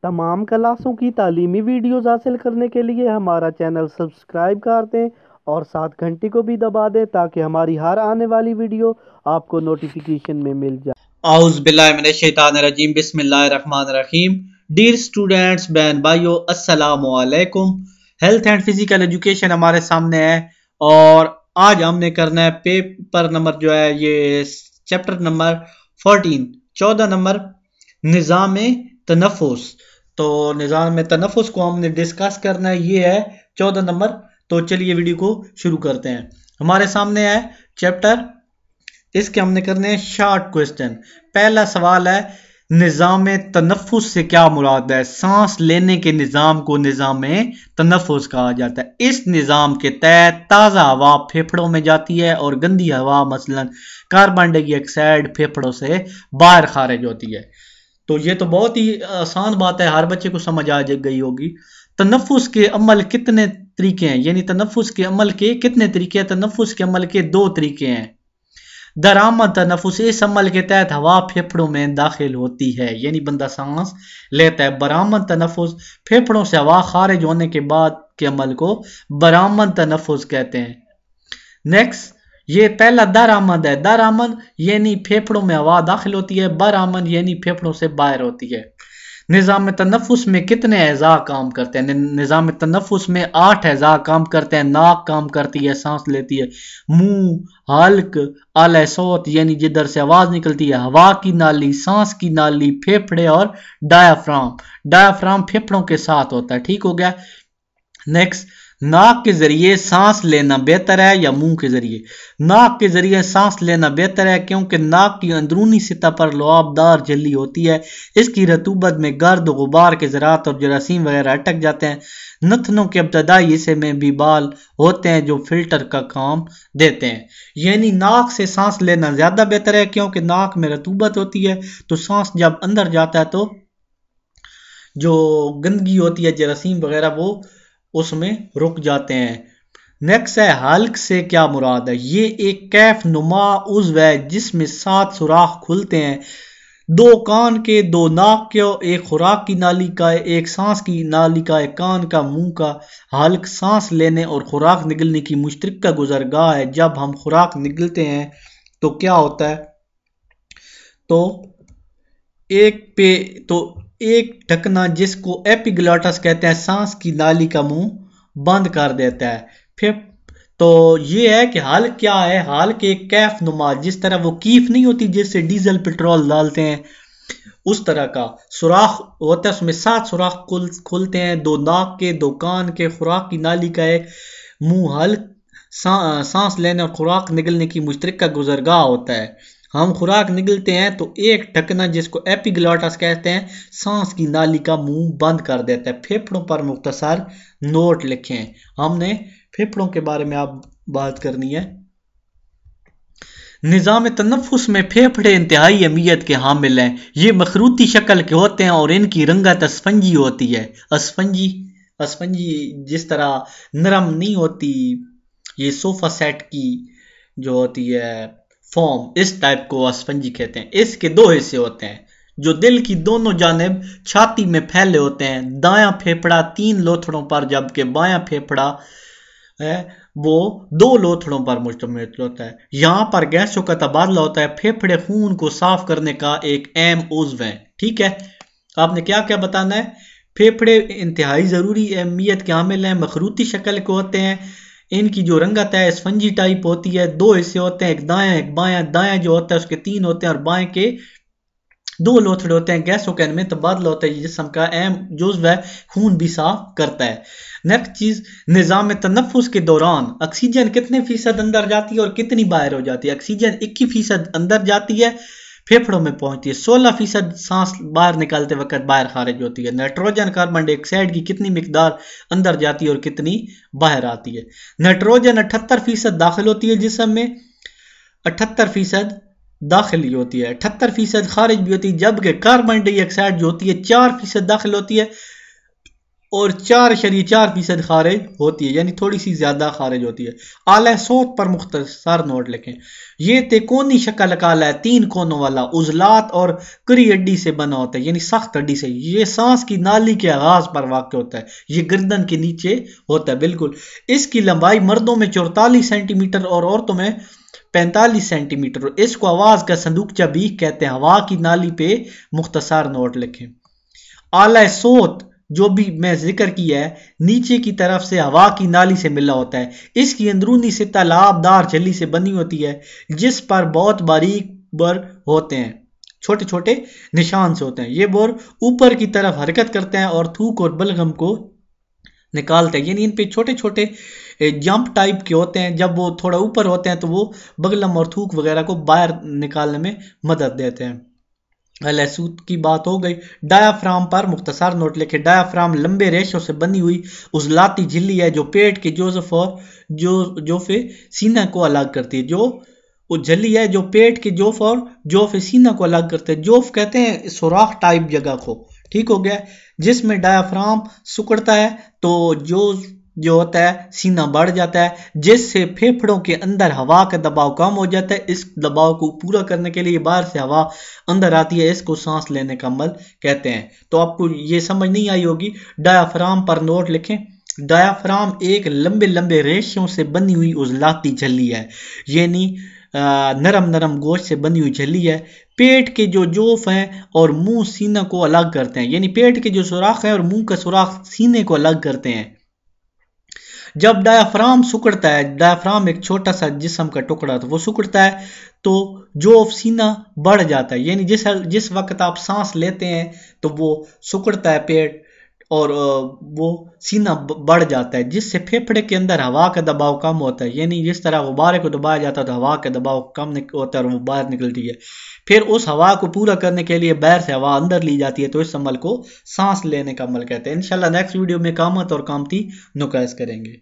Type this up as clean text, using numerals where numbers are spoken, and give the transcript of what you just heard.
तमाम क्लासों की तालीमी वीडियोस हासिल करने के लिए हमारा चैनल सब्सक्राइब कर दें और साथ घंटी को भी दबा दें ताकि हमारी हर आने वाली वीडियो आपको नोटिफिकेशन में मिल जाए। औज़ुबिल्लाहिमिनश्शैतानिर्रजीम बिस्मिल्लाहिर्रहमानिर्रहीम। डियर स्टूडेंट्स, बहन भाइयों, अस्सलामु अलैकुम। हेल्थ एंड फिजिकल एजुकेशन हमारे सामने है और आज हमने करना है पेपर नंबर जो है ये चैप्टर नंबर 14, 14 नंबर निज़ाम तनफ़ुस। तो निज़ाम तनफ़ुस को हमने डिस्कस करना है, ये है 14 नंबर। तो चलिए वीडियो को शुरू करते हैं। हमारे सामने है चैप्टर, इसके हमने करने हैं शॉर्ट क्वेश्चन। पहला सवाल है, निज़ाम तनफ़ुस से क्या मुराद है? सांस लेने के निज़ाम को निज़ाम तनफ़ुस कहा जाता है। इस निज़ाम के तहत ताज़ा हवा फेफड़ों में जाती है और गंदी हवा मसलन कार्बन डाइऑक्साइड फेफड़ों से बाहर खारिज होती है। तो ये तो बहुत ही आसान बात है, हर बच्चे को समझ आ गई होगी। तनफ़ुस के अमल कितने तरीके हैं? यानी तनफ़ुस के अमल के कितने तरीके हैं? तनफ़ुस के अमल के दो तरीके हैं। दरामद तनफ़ुस, इस अमल के तहत हवा फेफड़ों में दाखिल होती है, यानी बंदा सांस लेता है। बरामद तनफ़ुस, फेफड़ों से हवा खारिज होने के बाद के अमल को बरामद तनफ़ुस कहते हैं। नेक्स्ट, ये पहला दरामद है। दरामद यानी फेफड़ों में हवा दाखिल होती है, बरामद यानी फेफड़ों से बाहर होती है। निज़ाम तनफ़ुस में कितने अज़ा काम करते हैं? निज़ाम तनफ़ुस में 8 अज़ा काम करते हैं। नाक काम करती है, सांस लेती है। मुंह, हल्क, आला सौत यानी जिधर से आवाज निकलती है, हवा की नाली, सांस की नाली, फेफड़े और डायाफ्राम। डायाफ्राम फेफड़ों के साथ होता है। ठीक हो गया। नेक्स्ट, नाक के जरिए सांस लेना बेहतर है या मुंह के जरिए? नाक के जरिए सांस लेना बेहतर है, क्योंकि नाक की अंदरूनी सतह पर लुआबदार झिल्ली होती है। इसकी रतूबत में गर्द, गुबार के ज़रात और जरासीम वगैरह अटक जाते हैं। नथनों के इब्तदाई हिस्से में भी बाल होते हैं जो फिल्टर का काम देते हैं। यानी नाक से सांस लेना ज्यादा बेहतर है, क्योंकि नाक में रतूबत होती है, तो सांस जब अंदर जाता है तो जो गंदगी होती है, जरासीम वगैरह, वो उसमें रुक जाते हैं। नेक्स्ट है, हल्क से क्या मुराद है? ये एक कैफ नुमा उज़्व है जिसमें 7 सुराख खुलते हैं। 2 कान के, 2 नाक के, एक खुराक की नाली का, एक सांस की नाली का, एक कान का, मुंह का। हल्क सांस लेने और खुराक निगलने की मुश्तरका गुजरगाह है। जब हम खुराक निगलते हैं तो क्या होता है? तो एक पे तो एक ढकना जिसको एपिग्लॉटस कहते हैं, सांस की नाली का मुंह बंद कर देता है। फिर तो ये है कि हाल क्या है? हाल के कैफ नुमा, जिस तरह वो कीफ नहीं होती जिससे डीजल पेट्रोल डालते हैं, उस तरह का सुराख होता है। उसमें 7 सुराख खुलते हैं, 2 नाक के, 2 कान के, खुराक की नाली का एक, मुंह हल्क सांस लेने और खुराक निगलने की मुश्तरका गुजरगाह होता है। हम खुराक निगलते हैं तो एक ढकना जिसको एपिग्लॉटस कहते हैं, सांस की नाली का मुंह बंद कर देता है। फेफड़ों पर मुख्तसर नोट लिखें। हमने फेफड़ों के बारे में आप बात करनी है। निज़ाम तनफ़ुस में फेफड़े इंतहाई अहमियत के हामिल हैं। ये मखरूती शक्ल के होते हैं और इनकी रंगत अस्फंजी होती है। अस्फंजी, अस्फंजी जिस तरह नरम नहीं होती, ये सोफा सेट की जो होती है फॉर्म, इस टाइप को अस्फंजी कहते हैं। इसके 2 हिस्से होते हैं जो दिल की दोनों जानिब छाती में फैले होते हैं। दायां फेफड़ा 3 लोथड़ों पर, जबकि बायां फेफड़ा है वो 2 लोथड़ों पर मुश्तमिल होता है। यहाँ पर गैसों का तबादला होता है। फेफड़े खून को साफ करने का एक अहम उज़्व है। ठीक है, आपने क्या क्या बताना है? फेफड़े इंतहाई जरूरी अहमियत के हामिल हैं, मखरूती शक्ल के होते हैं, इनकी जो रंगत है स्पंजी टाइप होती है। 2 हिस्से होते हैं, एक दायां एक बायां। दायां जो होता है उसके 3 होते हैं और बाएं के 2 लोथड़े होते हैं। गैसों का इनमें तबादला होता है, जिस्म का अहम जुज़्व है, खून भी साफ करता है। नेक्स्ट चीज, निज़ाम तनफ़ुस के दौरान ऑक्सीजन कितने फीसद अंदर जाती है और कितनी बाहर हो जाती है? ऑक्सीजन 21% अंदर जाती है, फेफड़ों में पहुंचती है। 16% सांस बाहर निकालते वक्त बाहर खारिज होती है। नाइट्रोजन कार्बन डाइऑक्साइड की कितनी मिकदार अंदर जाती है और कितनी बाहर आती है? नाइट्रोजन 78% दाखिल होती है जिस्म में, 78% दाखिल होती है, 78% खारिज भी होती है। जबकि कार्बन डाइऑक्साइड जो होती है 4% दाखिल होती है और 4.4% खारिज होती है, यानी थोड़ी सी ज्यादा खारिज होती है। आला सौत पर मुख्तसर नोट लिखें। ये तिकोनी शक्ल काला है, 3 कोनों वाला, उजलात और करी हड्डी से बना होता है, यानी सख्त हड्डी से। ये सांस की नाली के आगाज पर वाक़ होता है, ये गर्दन के नीचे होता है बिल्कुल। इसकी लंबाई मर्दों में 44 सेंटीमीटर और औरतों में 45 सेंटीमीटर। इसको आवाज का संदूकचा भी कहते हैं। हवा की नाली पे मुख्तसर नोट लिखें। आला सोत जो भी मैं जिक्र किया है, नीचे की तरफ से हवा की नाली से मिला होता है। इसकी अंदरूनी सतह लाभदार झिल्ली से बनी होती है, जिस पर बहुत बारीक बर होते हैं, छोटे छोटे निशान से होते हैं। ये बोर ऊपर की तरफ हरकत करते हैं और थूक और बलगम को निकालते हैं, यानी इन पे छोटे छोटे जंप टाइप के होते हैं। जब वो थोड़ा ऊपर होते हैं तो वो बगलम और थूक वगैरह को बाहर निकालने में मदद देते हैं। लहसूत की बात हो गई। डायाफ्राम पर मुख्तसर नोट लिखे। डायाफ्राम लंबे रेशों से बनी हुई उजलाती झिल्ली है जो पेट के जोफ और जोफे सीना को अलग करती है। जो वो झिल्ली है जो पेट के जोफ और जोफे सीना को अलग करते हैं। जोफ कहते हैं सुराख टाइप जगह को, ठीक हो गया, जिसमें डायाफ्राम सिकुड़ता है तो जो होता है सीना बढ़ जाता है, जिससे फेफड़ों के अंदर हवा का दबाव कम हो जाता है। इस दबाव को पूरा करने के लिए बाहर से हवा अंदर आती है, इसको सांस लेने का अमल कहते हैं। तो आपको ये समझ नहीं आई होगी। डायाफ्राम पर नोट लिखें। डायाफ्राम एक लंबे लंबे रेशों से बनी हुई उजलाती झिल्ली है, यानी नरम नरम गोश्त से बनी हुई झिल्ली है। पेट के जो जोफ हैं और मुंह सीना को अलग करते हैं, यानी पेट के जो सुराख है और मुंह का सुराख सीने को अलग करते हैं। जब डायाफ्राम सिकुड़ता है, डायाफ्राम एक छोटा सा जिस्म का टुकड़ा, तो वो सिकुड़ता है तो जोफ सीना बढ़ जाता है, यानी जिस वक्त आप सांस लेते हैं तो वो सिकुड़ता है पेट और वो सीना बढ़ जाता है, जिससे फेफड़े के अंदर हवा का दबाव कम होता है। यानी जिस तरह गुब्बारे को दबाया जाता है तो हवा का दबाव कम होता है और वो बाहर निकलती है। फिर उस हवा को पूरा करने के लिए बाहर से हवा अंदर ली जाती है, तो इस अमल को सांस लेने का अमल कहते हैं। इंशाल्लाह नेक्स्ट वीडियो में कामत और कामती नुकाइश करेंगे।